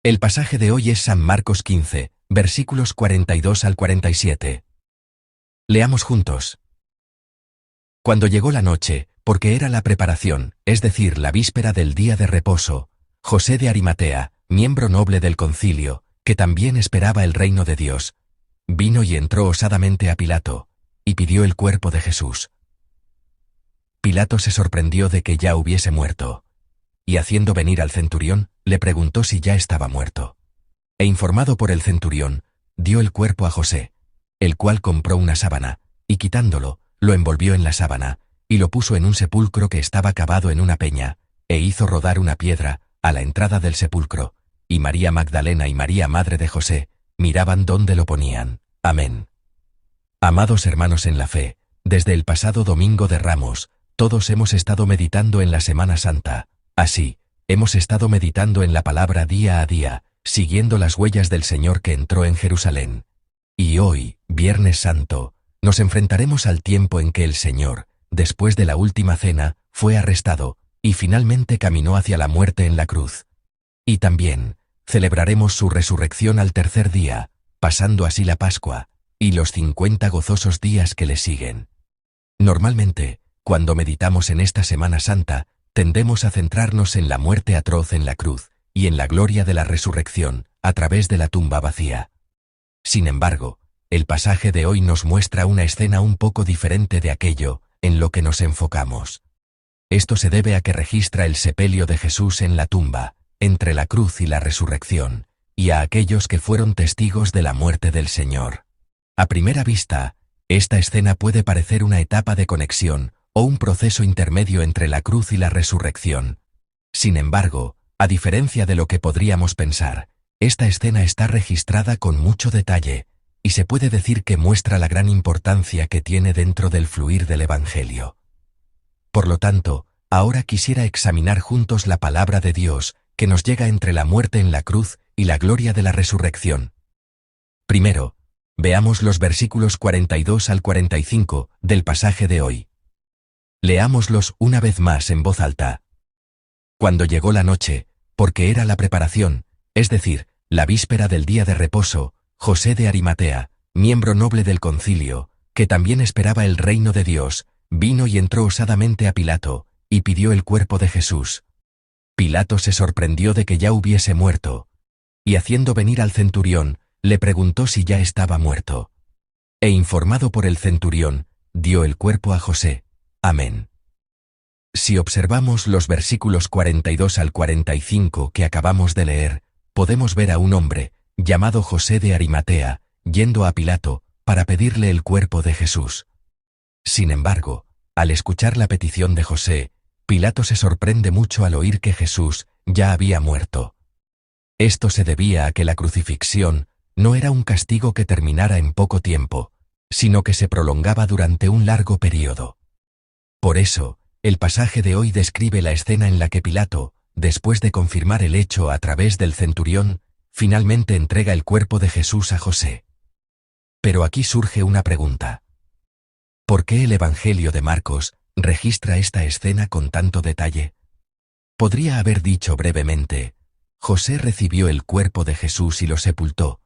El pasaje de hoy es San Marcos 15, versículos 42 al 47. Leamos juntos. Cuando llegó la noche, porque era la preparación, es decir, la víspera del día de reposo, José de Arimatea, miembro noble del concilio, que también esperaba el reino de Dios, vino y entró osadamente a Pilato, y pidió el cuerpo de Jesús. Pilato se sorprendió de que ya hubiese muerto, y haciendo venir al centurión, le preguntó si ya estaba muerto. E informado por el centurión, dio el cuerpo a José, el cual compró una sábana, y quitándolo, lo envolvió en la sábana, y lo puso en un sepulcro que estaba cavado en una peña, e hizo rodar una piedra a la entrada del sepulcro, y María Magdalena y María madre de José miraban dónde lo ponían. Amén. Amados hermanos en la fe, desde el pasado Domingo de Ramos, todos hemos estado meditando en la Semana Santa. Así, hemos estado meditando en la palabra día a día, siguiendo las huellas del Señor que entró en Jerusalén. Y hoy, Viernes Santo, nos enfrentaremos al tiempo en que el Señor, después de la última cena, fue arrestado, y finalmente caminó hacia la muerte en la cruz. Y también, celebraremos su resurrección al tercer día, pasando así la Pascua, y los 50 gozosos días que le siguen. Normalmente, cuando meditamos en esta Semana Santa, tendemos a centrarnos en la muerte atroz en la cruz, y en la gloria de la resurrección, a través de la tumba vacía. Sin embargo, el pasaje de hoy nos muestra una escena un poco diferente de aquello en lo que nos enfocamos. Esto se debe a que registra el sepelio de Jesús en la tumba, entre la cruz y la resurrección, y a aquellos que fueron testigos de la muerte del Señor. A primera vista, esta escena puede parecer una etapa de conexión o un proceso intermedio entre la cruz y la resurrección. Sin embargo, a diferencia de lo que podríamos pensar, esta escena está registrada con mucho detalle, y se puede decir que muestra la gran importancia que tiene dentro del fluir del Evangelio. Por lo tanto, ahora quisiera examinar juntos la palabra de Dios, que nos llega entre la muerte en la cruz y la gloria de la resurrección. Primero, veamos los versículos 42 al 45 del pasaje de hoy. Leámoslos una vez más en voz alta. Cuando llegó la noche, porque era la preparación, es decir, la víspera del día de reposo, José de Arimatea, miembro noble del concilio, que también esperaba el reino de Dios, vino y entró osadamente a Pilato, y pidió el cuerpo de Jesús. Pilato se sorprendió de que ya hubiese muerto, y haciendo venir al centurión, le preguntó si ya estaba muerto. E informado por el centurión, dio el cuerpo a José. Amén. Si observamos los versículos 42 al 45 que acabamos de leer, podemos ver a un hombre, llamado José de Arimatea, yendo a Pilato, para pedirle el cuerpo de Jesús. Sin embargo, al escuchar la petición de José, Pilato se sorprende mucho al oír que Jesús ya había muerto. Esto se debía a que la crucifixión no era un castigo que terminara en poco tiempo, sino que se prolongaba durante un largo período. Por eso, el pasaje de hoy describe la escena en la que Pilato, después de confirmar el hecho a través del centurión, finalmente entrega el cuerpo de Jesús a José. Pero aquí surge una pregunta. ¿Por qué el Evangelio de Marcos registra esta escena con tanto detalle? Podría haber dicho brevemente, José recibió el cuerpo de Jesús y lo sepultó,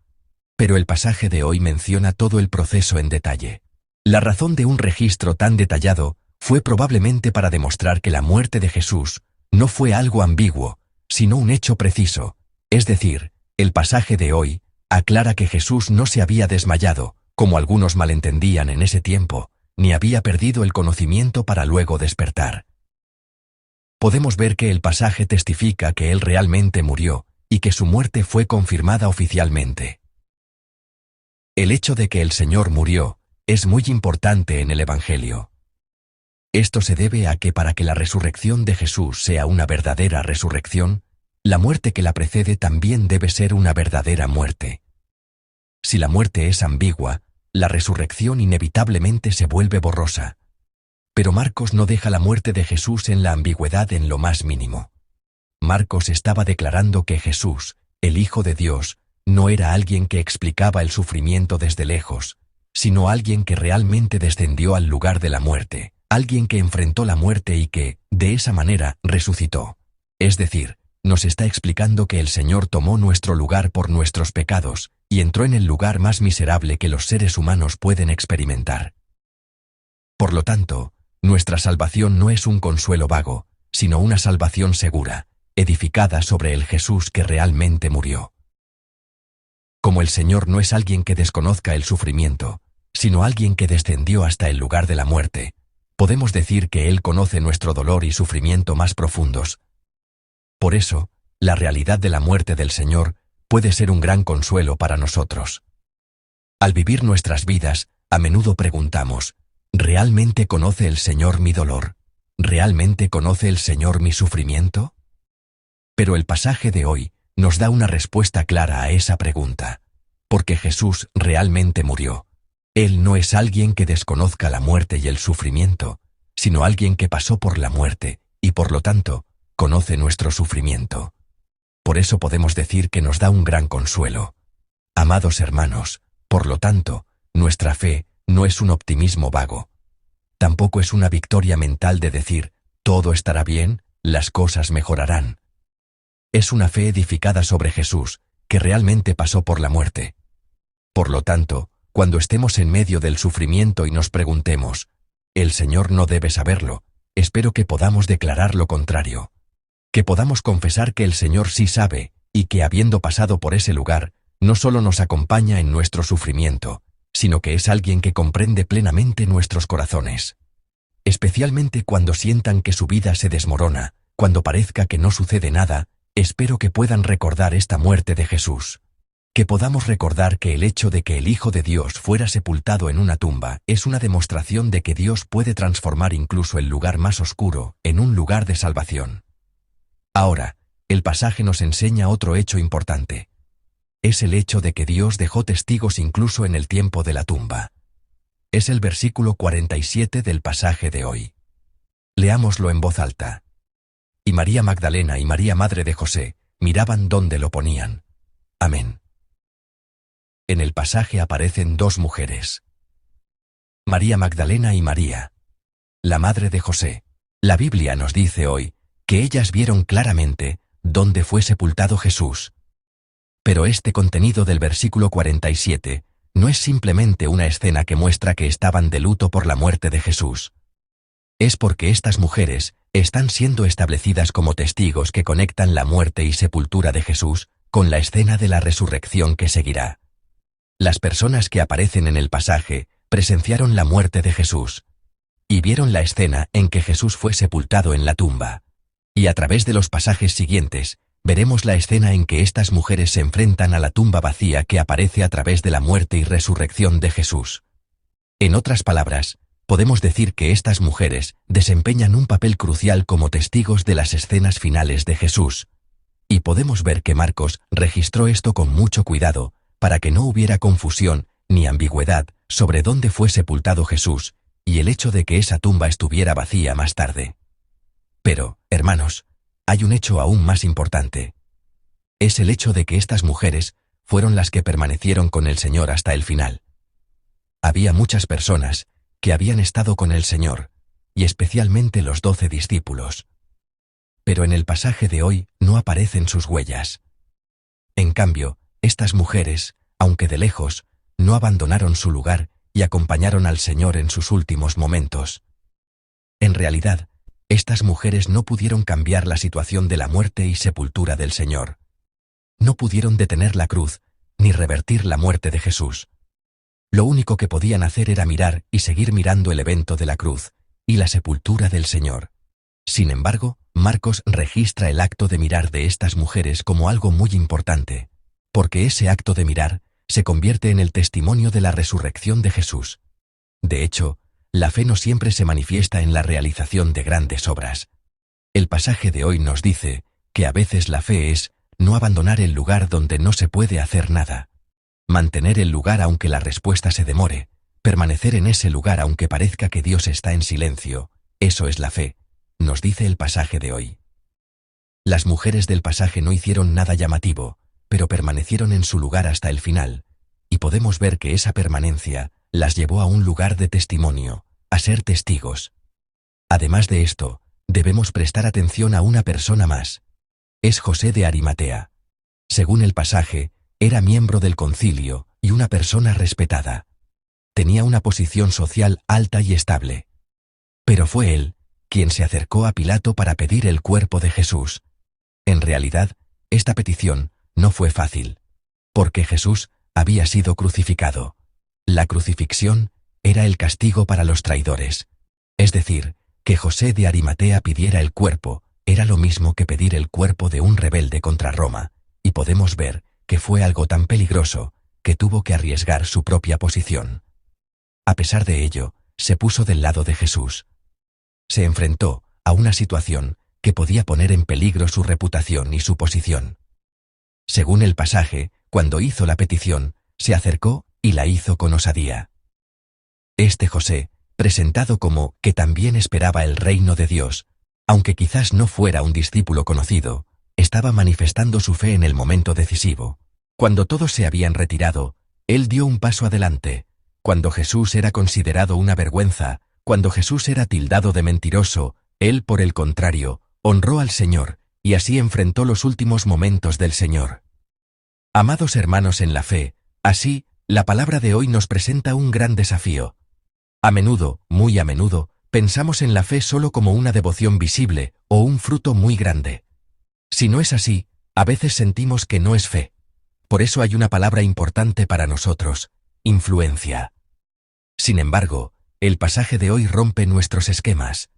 pero el pasaje de hoy menciona todo el proceso en detalle. La razón de un registro tan detallado fue probablemente para demostrar que la muerte de Jesús no fue algo ambiguo, sino un hecho preciso, es decir, el pasaje de hoy aclara que Jesús no se había desmayado, como algunos malentendían en ese tiempo, ni había perdido el conocimiento para luego despertar. Podemos ver que el pasaje testifica que él realmente murió, y que su muerte fue confirmada oficialmente. El hecho de que el Señor murió es muy importante en el Evangelio. Esto se debe a que para que la resurrección de Jesús sea una verdadera resurrección, la muerte que la precede también debe ser una verdadera muerte. Si la muerte es ambigua, la resurrección inevitablemente se vuelve borrosa. Pero Marcos no deja la muerte de Jesús en la ambigüedad en lo más mínimo. Marcos estaba declarando que Jesús, el Hijo de Dios, no era alguien que explicaba el sufrimiento desde lejos, sino alguien que realmente descendió al lugar de la muerte, alguien que enfrentó la muerte y que, de esa manera, resucitó. Es decir, nos está explicando que el Señor tomó nuestro lugar por nuestros pecados, y entró en el lugar más miserable que los seres humanos pueden experimentar. Por lo tanto, nuestra salvación no es un consuelo vago, sino una salvación segura, edificada sobre el Jesús que realmente murió. Como el Señor no es alguien que desconozca el sufrimiento, sino alguien que descendió hasta el lugar de la muerte, podemos decir que Él conoce nuestro dolor y sufrimiento más profundos. Por eso, la realidad de la muerte del Señor puede ser un gran consuelo para nosotros. Al vivir nuestras vidas, a menudo preguntamos, ¿realmente conoce el Señor mi dolor? ¿Realmente conoce el Señor mi sufrimiento? Pero el pasaje de hoy nos da una respuesta clara a esa pregunta, porque Jesús realmente murió. Él no es alguien que desconozca la muerte y el sufrimiento, sino alguien que pasó por la muerte, y por lo tanto, conoce nuestro sufrimiento. Por eso podemos decir que nos da un gran consuelo. Amados hermanos, por lo tanto, nuestra fe no es un optimismo vago. Tampoco es una victoria mental de decir, todo estará bien, las cosas mejorarán. Es una fe edificada sobre Jesús, que realmente pasó por la muerte. Por lo tanto, cuando estemos en medio del sufrimiento y nos preguntemos, el Señor no debe saberlo, espero que podamos declarar lo contrario. Que podamos confesar que el Señor sí sabe, y que habiendo pasado por ese lugar, no solo nos acompaña en nuestro sufrimiento, sino que es alguien que comprende plenamente nuestros corazones. Especialmente cuando sientan que su vida se desmorona, cuando parezca que no sucede nada, espero que puedan recordar esta muerte de Jesús. Que podamos recordar que el hecho de que el Hijo de Dios fuera sepultado en una tumba es una demostración de que Dios puede transformar incluso el lugar más oscuro en un lugar de salvación. Ahora, el pasaje nos enseña otro hecho importante. Es el hecho de que Dios dejó testigos incluso en el tiempo de la tumba. Es el versículo 47 del pasaje de hoy. Leámoslo en voz alta. Y María Magdalena y María madre de José miraban dónde lo ponían. Amén. En el pasaje aparecen dos mujeres. María Magdalena y María, la madre de José. La Biblia nos dice hoy que ellas vieron claramente dónde fue sepultado Jesús. Pero este contenido del versículo 47 no es simplemente una escena que muestra que estaban de luto por la muerte de Jesús. Es porque estas mujeres están siendo establecidas como testigos que conectan la muerte y sepultura de Jesús con la escena de la resurrección que seguirá. Las personas que aparecen en el pasaje presenciaron la muerte de Jesús y vieron la escena en que Jesús fue sepultado en la tumba. Y a través de los pasajes siguientes, veremos la escena en que estas mujeres se enfrentan a la tumba vacía que aparece a través de la muerte y resurrección de Jesús. En otras palabras, podemos decir que estas mujeres desempeñan un papel crucial como testigos de las escenas finales de Jesús. Y podemos ver que Marcos registró esto con mucho cuidado, para que no hubiera confusión ni ambigüedad sobre dónde fue sepultado Jesús, y el hecho de que esa tumba estuviera vacía más tarde. Pero, hermanos, hay un hecho aún más importante. Es el hecho de que estas mujeres fueron las que permanecieron con el Señor hasta el final. Había muchas personas que habían estado con el Señor, y especialmente los 12 discípulos. Pero en el pasaje de hoy no aparecen sus huellas. En cambio, estas mujeres, aunque de lejos, no abandonaron su lugar y acompañaron al Señor en sus últimos momentos. En realidad, estas mujeres no pudieron cambiar la situación de la muerte y sepultura del Señor. No pudieron detener la cruz, ni revertir la muerte de Jesús. Lo único que podían hacer era mirar y seguir mirando el evento de la cruz y la sepultura del Señor. Sin embargo, Marcos registra el acto de mirar de estas mujeres como algo muy importante, porque ese acto de mirar se convierte en el testimonio de la resurrección de Jesús. De hecho, la fe no siempre se manifiesta en la realización de grandes obras. El pasaje de hoy nos dice que a veces la fe es no abandonar el lugar donde no se puede hacer nada. Mantener el lugar aunque la respuesta se demore, permanecer en ese lugar aunque parezca que Dios está en silencio, eso es la fe, nos dice el pasaje de hoy. Las mujeres del pasaje no hicieron nada llamativo, pero permanecieron en su lugar hasta el final, y podemos ver que esa permanencia las llevó a un lugar de testimonio, a ser testigos. Además de esto, debemos prestar atención a una persona más. Es José de Arimatea. Según el pasaje, era miembro del concilio y una persona respetada. Tenía una posición social alta y estable. Pero fue él quien se acercó a Pilato para pedir el cuerpo de Jesús. En realidad, esta petición no fue fácil, porque Jesús había sido crucificado. La crucifixión era el castigo para los traidores. Es decir, que José de Arimatea pidiera el cuerpo era lo mismo que pedir el cuerpo de un rebelde contra Roma, y podemos ver que fue algo tan peligroso que tuvo que arriesgar su propia posición. A pesar de ello, se puso del lado de Jesús. Se enfrentó a una situación que podía poner en peligro su reputación y su posición. Según el pasaje, cuando hizo la petición, se acercó y la hizo con osadía. Este José, presentado como que también esperaba el reino de Dios, aunque quizás no fuera un discípulo conocido, estaba manifestando su fe en el momento decisivo. Cuando todos se habían retirado, él dio un paso adelante. Cuando Jesús era considerado una vergüenza, cuando Jesús era tildado de mentiroso, él, por el contrario, honró al Señor, y así enfrentó los últimos momentos del Señor. Amados hermanos en la fe, así, la palabra de hoy nos presenta un gran desafío. A menudo, muy a menudo, pensamos en la fe solo como una devoción visible o un fruto muy grande. Si no es así, a veces sentimos que no es fe. Por eso hay una palabra importante para nosotros: influencia. Sin embargo, el pasaje de hoy rompe nuestros esquemas.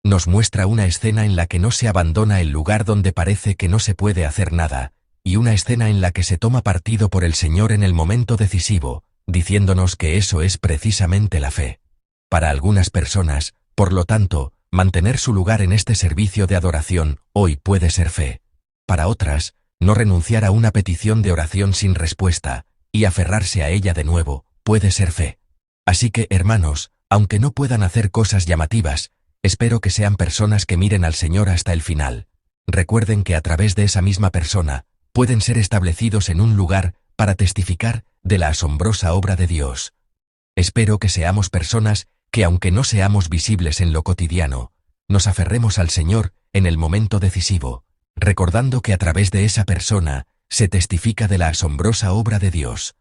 Nos muestra una escena en la que no se abandona el lugar donde parece que no se puede hacer nada, y una escena en la que se toma partido por el Señor en el momento decisivo, diciéndonos que eso es precisamente la fe. Para algunas personas, por lo tanto, mantener su lugar en este servicio de adoración hoy puede ser fe. Para otras, no renunciar a una petición de oración sin respuesta y aferrarse a ella de nuevo puede ser fe. Así que, hermanos, aunque no puedan hacer cosas llamativas, espero que sean personas que miren al Señor hasta el final. Recuerden que a través de esa misma persona pueden ser establecidos en un lugar para testificar de la asombrosa obra de Dios. Espero que seamos personas que, aunque no seamos visibles en lo cotidiano, nos aferremos al Señor en el momento decisivo, recordando que a través de esa persona se testifica de la asombrosa obra de Dios.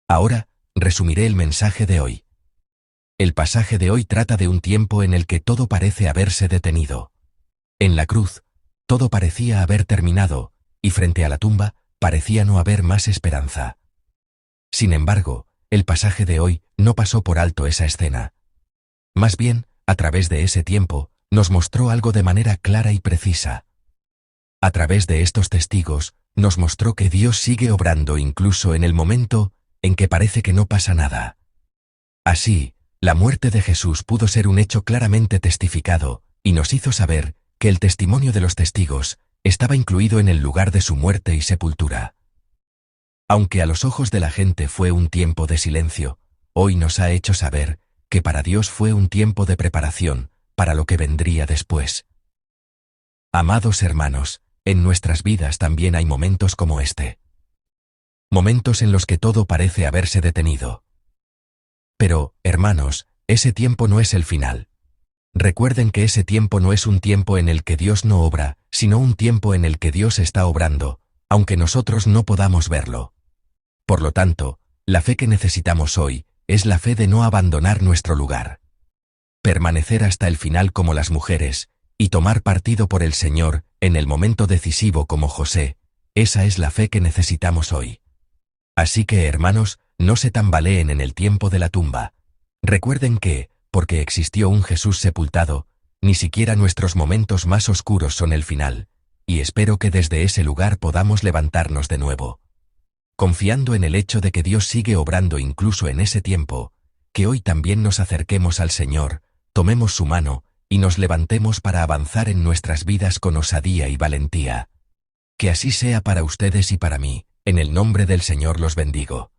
Ahora, resumiré el mensaje de hoy. El pasaje de hoy trata de un tiempo en el que todo parece haberse detenido. En la cruz, todo parecía haber terminado, y frente a la tumba, parecía no haber más esperanza. Sin embargo, el pasaje de hoy no pasó por alto esa escena. Más bien, a través de ese tiempo, nos mostró algo de manera clara y precisa. A través de estos testigos, nos mostró que Dios sigue obrando incluso en el momento en que parece que no pasa nada. Así, la muerte de Jesús pudo ser un hecho claramente testificado, y nos hizo saber que el testimonio de los testigos estaba incluido en el lugar de su muerte y sepultura. Aunque a los ojos de la gente fue un tiempo de silencio, hoy nos ha hecho saber que para Dios fue un tiempo de preparación para lo que vendría después. Amados hermanos, en nuestras vidas también hay momentos como este. Momentos en los que todo parece haberse detenido. Pero, hermanos, ese tiempo no es el final. Recuerden que ese tiempo no es un tiempo en el que Dios no obra, sino un tiempo en el que Dios está obrando, aunque nosotros no podamos verlo. Por lo tanto, la fe que necesitamos hoy es la fe de no abandonar nuestro lugar. Permanecer hasta el final como las mujeres, y tomar partido por el Señor en el momento decisivo como José, esa es la fe que necesitamos hoy. Así que, hermanos, no se tambaleen en el tiempo de la tumba. Recuerden que, porque existió un Jesús sepultado, ni siquiera nuestros momentos más oscuros son el final, y espero que desde ese lugar podamos levantarnos de nuevo. Confiando en el hecho de que Dios sigue obrando incluso en ese tiempo, que hoy también nos acerquemos al Señor, tomemos su mano y nos levantemos para avanzar en nuestras vidas con osadía y valentía. Que así sea para ustedes y para mí, en el nombre del Señor los bendigo.